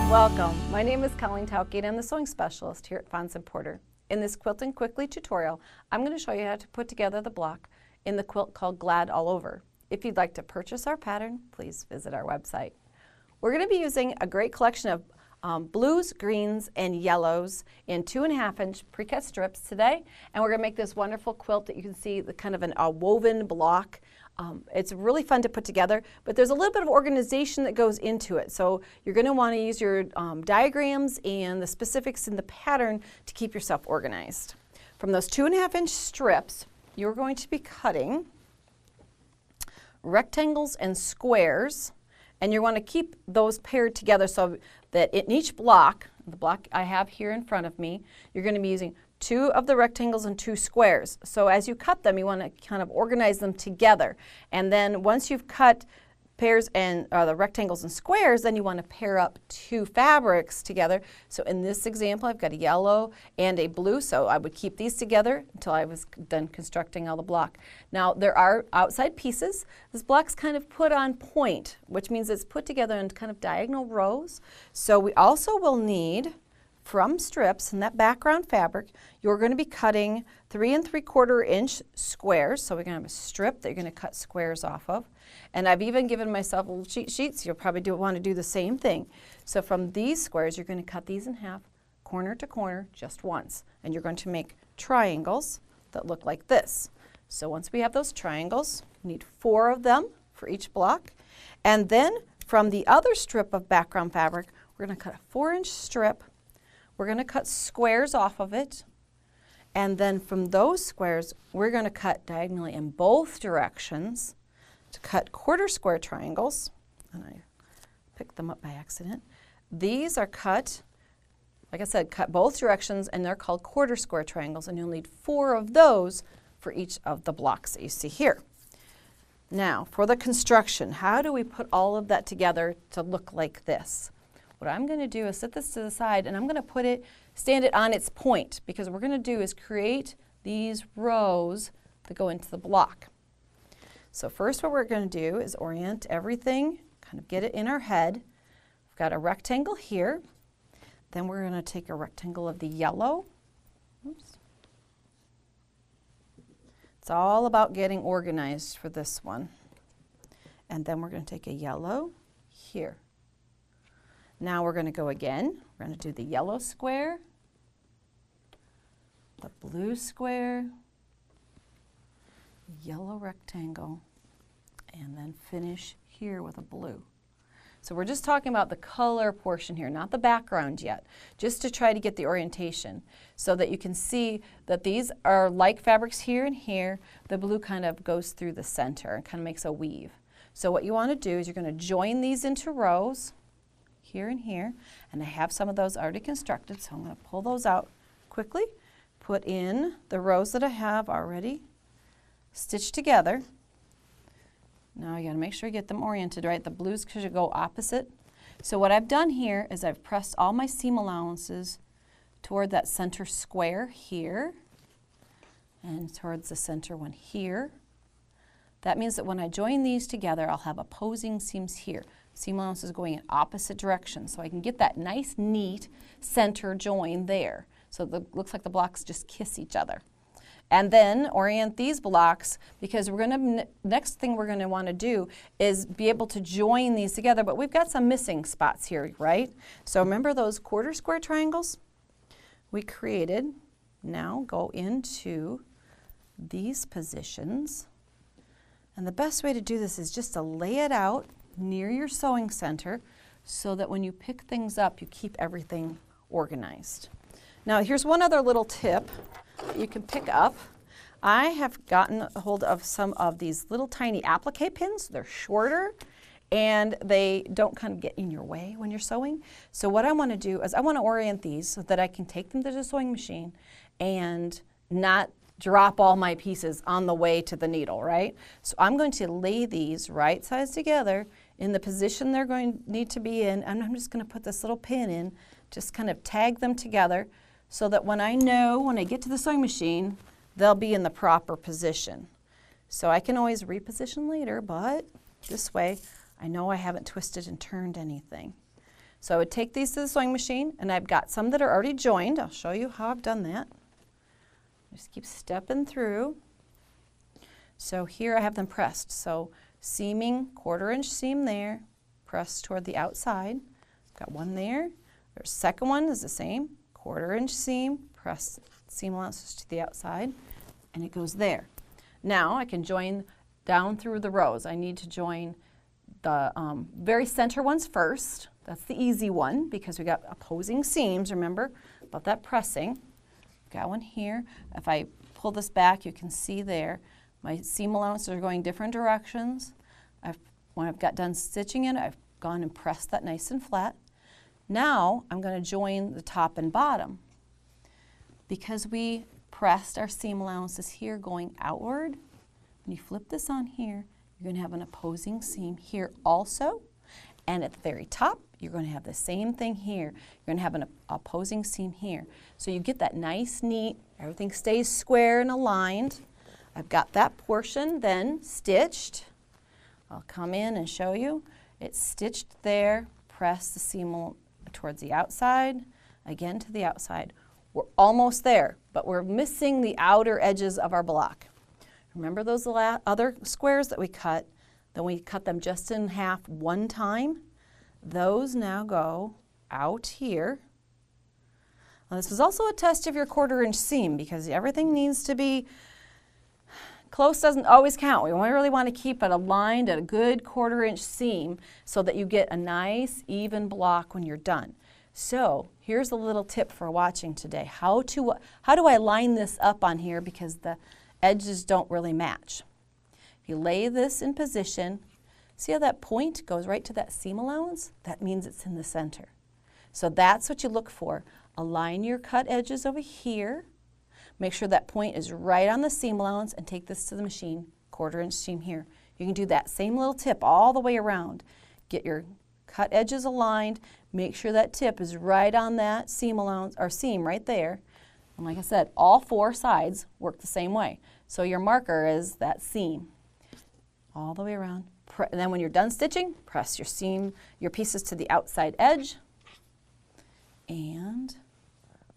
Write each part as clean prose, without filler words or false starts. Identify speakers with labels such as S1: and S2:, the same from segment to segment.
S1: Welcome. My name is Colleen Tauke and I'm the sewing specialist here at Fons & Porter. In this Quilting Quickly tutorial, I'm going to show you how to put together the block in the quilt called Glad All Over. If you'd like to purchase our pattern, please visit our website. We're going to be using a great collection of blues, greens, and yellows in 2.5-inch pre-cut strips today, and we're going to make this wonderful quilt that you can see, the kind of a woven block. It's really fun to put together, but there's a little bit of organization that goes into it. So you're going to want to use your diagrams and the specifics in the pattern to keep yourself organized. From those 2.5-inch strips, you're going to be cutting rectangles and squares, and you want to keep those paired together so that in each block, the block I have here in front of me, you're going to be using 2 of the rectangles and 2 squares. So as you cut them, you want to kind of organize them together. And then once you've cut pairs and the rectangles and squares, then you want to pair up 2 fabrics together. So in this example, I've got a yellow and a blue, so I would keep these together until I was done constructing all the block. Now there are outside pieces. This block's kind of put on point, which means it's put together in kind of diagonal rows. So we also will need, from strips in that background fabric, you're going to be cutting 3 3/4-inch squares. So we're going to have a strip that you're going to cut squares off of. And I've even given myself little cheat sheets. You'll probably want to do the same thing. So from these squares, you're going to cut these in half, corner to corner, just once. And you're going to make triangles that look like this. So once we have those triangles, we need 4 of them for each block. And then from the other strip of background fabric, we're going to cut a 4-inch strip. We're going to cut squares off of it, and then from those squares, we're going to cut diagonally in both directions to cut quarter square triangles, and I picked them up by accident. These are cut, like I said, cut both directions, and they're called quarter square triangles, and you'll need 4 of those for each of the blocks that you see here. Now, for the construction, how do we put all of that together to look like this? What I'm going to do is set this to the side, and I'm going to stand it on its point, because what we're going to do is create these rows that go into the block. So first what we're going to do is orient everything, kind of get it in our head. We've got a rectangle here. Then we're going to take a rectangle of the yellow. Oops. It's all about getting organized for this one. And then we're going to take a yellow here. Now we're going to go again. We're going to do the yellow square, the blue square, yellow rectangle, and then finish here with a blue. So we're just talking about the color portion here, not the background yet, just to try to get the orientation so that you can see that these are like fabrics here and here. The blue kind of goes through the center and kind of makes a weave. So what you want to do is you're going to join these into rows, here and here, and I have some of those already constructed, so I'm going to pull those out quickly, put in the rows that I have already stitched together. Now you got to make sure you get them oriented right. The blues should go opposite. So what I've done here is I've pressed all my seam allowances toward that center square here and towards the center one here. That means that when I join these together, I'll have opposing seams here. Seam allowances going in opposite directions, so I can get that nice, neat center join there. So it looks like the blocks just kiss each other. And then orient these blocks, because next thing we're going to want to do is be able to join these together, but we've got some missing spots here, right? So remember those quarter square triangles we created? Now go into these positions. And the best way to do this is just to lay it out near your sewing center so that when you pick things up, you keep everything organized. Now here's one other little tip that you can pick up. I have gotten a hold of some of these little tiny applique pins. They're shorter and they don't kind of get in your way when you're sewing. So what I want to do is I want to orient these so that I can take them to the sewing machine and not drop all my pieces on the way to the needle, right? So I'm going to lay these right sides together in the position they're going to need to be in, and I'm just going to put this little pin in, just kind of tag them together so that when I get to the sewing machine, they'll be in the proper position. So I can always reposition later, but this way I know I haven't twisted and turned anything. So I would take these to the sewing machine, and I've got some that are already joined. I'll show you how I've done that. Just keep stepping through. So here I have them pressed. So seaming, 1/4 inch seam there, pressed toward the outside. Got one there. There's second one is the same, 1/4 inch seam, press seam allowances to the outside, and it goes there. Now I can join down through the rows. I need to join the very center ones first. That's the easy one because we got opposing seams, remember about that pressing. Got one here. If I pull this back, you can see there my seam allowances are going different directions. When I've got done stitching it, I've gone and pressed that nice and flat. Now I'm going to join the top and bottom. Because we pressed our seam allowances here going outward, when you flip this on here, you're going to have an opposing seam here also. And at the very top, you're going to have the same thing here. You're going to have an opposing seam here. So you get that nice, neat, everything stays square and aligned. I've got that portion then stitched. I'll come in and show you. It's stitched there, press the seam towards the outside, again to the outside. We're almost there, but we're missing the outer edges of our block. Remember those other squares that we cut? Then we cut them just in half one time. Those now go out here. Now this is also a test of your 1/4 inch seam because everything needs to be close, doesn't always count. We really want to keep it aligned at a good 1/4 inch seam so that you get a nice even block when you're done. So here's a little tip for watching today. How do I line this up on here because the edges don't really match? If you lay this in position, see how that point goes right to that seam allowance? That means it's in the center. So that's what you look for. Align your cut edges over here. Make sure that point is right on the seam allowance and take this to the machine, 1/4 inch seam here. You can do that same little tip all the way around. Get your cut edges aligned, make sure that tip is right on that seam allowance or seam right there. And like I said, all 4 sides work the same way. So your marker is that seam all the way around. And then when you're done stitching, press your pieces to the outside edge. And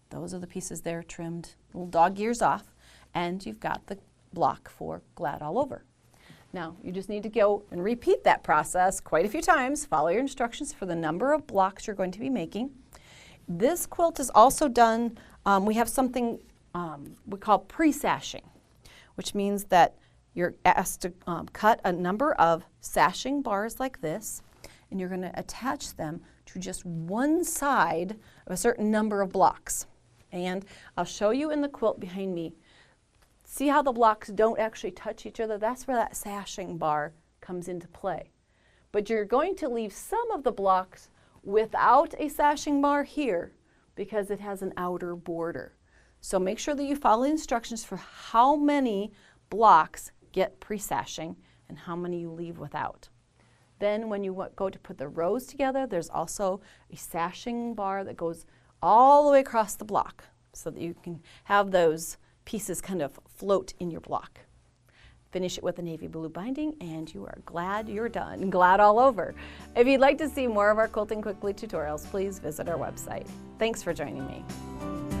S1: those are the pieces there trimmed, little dog ears off, and you've got the block for Glad All Over. Now, you just need to go and repeat that process quite a few times. Follow your instructions for the number of blocks you're going to be making. This quilt is also done, we have something we call pre-sashing, which means that you're asked to cut a number of sashing bars like this, and you're going to attach them to just one side of a certain number of blocks. And I'll show you in the quilt behind me. See how the blocks don't actually touch each other? That's where that sashing bar comes into play. But you're going to leave some of the blocks without a sashing bar here because it has an outer border. So make sure that you follow the instructions for how many blocks get pre-sashing and how many you leave without. Then when you go to put the rows together, there's also a sashing bar that goes all the way across the block so that you can have those pieces kind of float in your block. Finish it with a navy blue binding and you are glad you're done. Glad all over. If you'd like to see more of our Quilting Quickly tutorials, please visit our website. Thanks for joining me.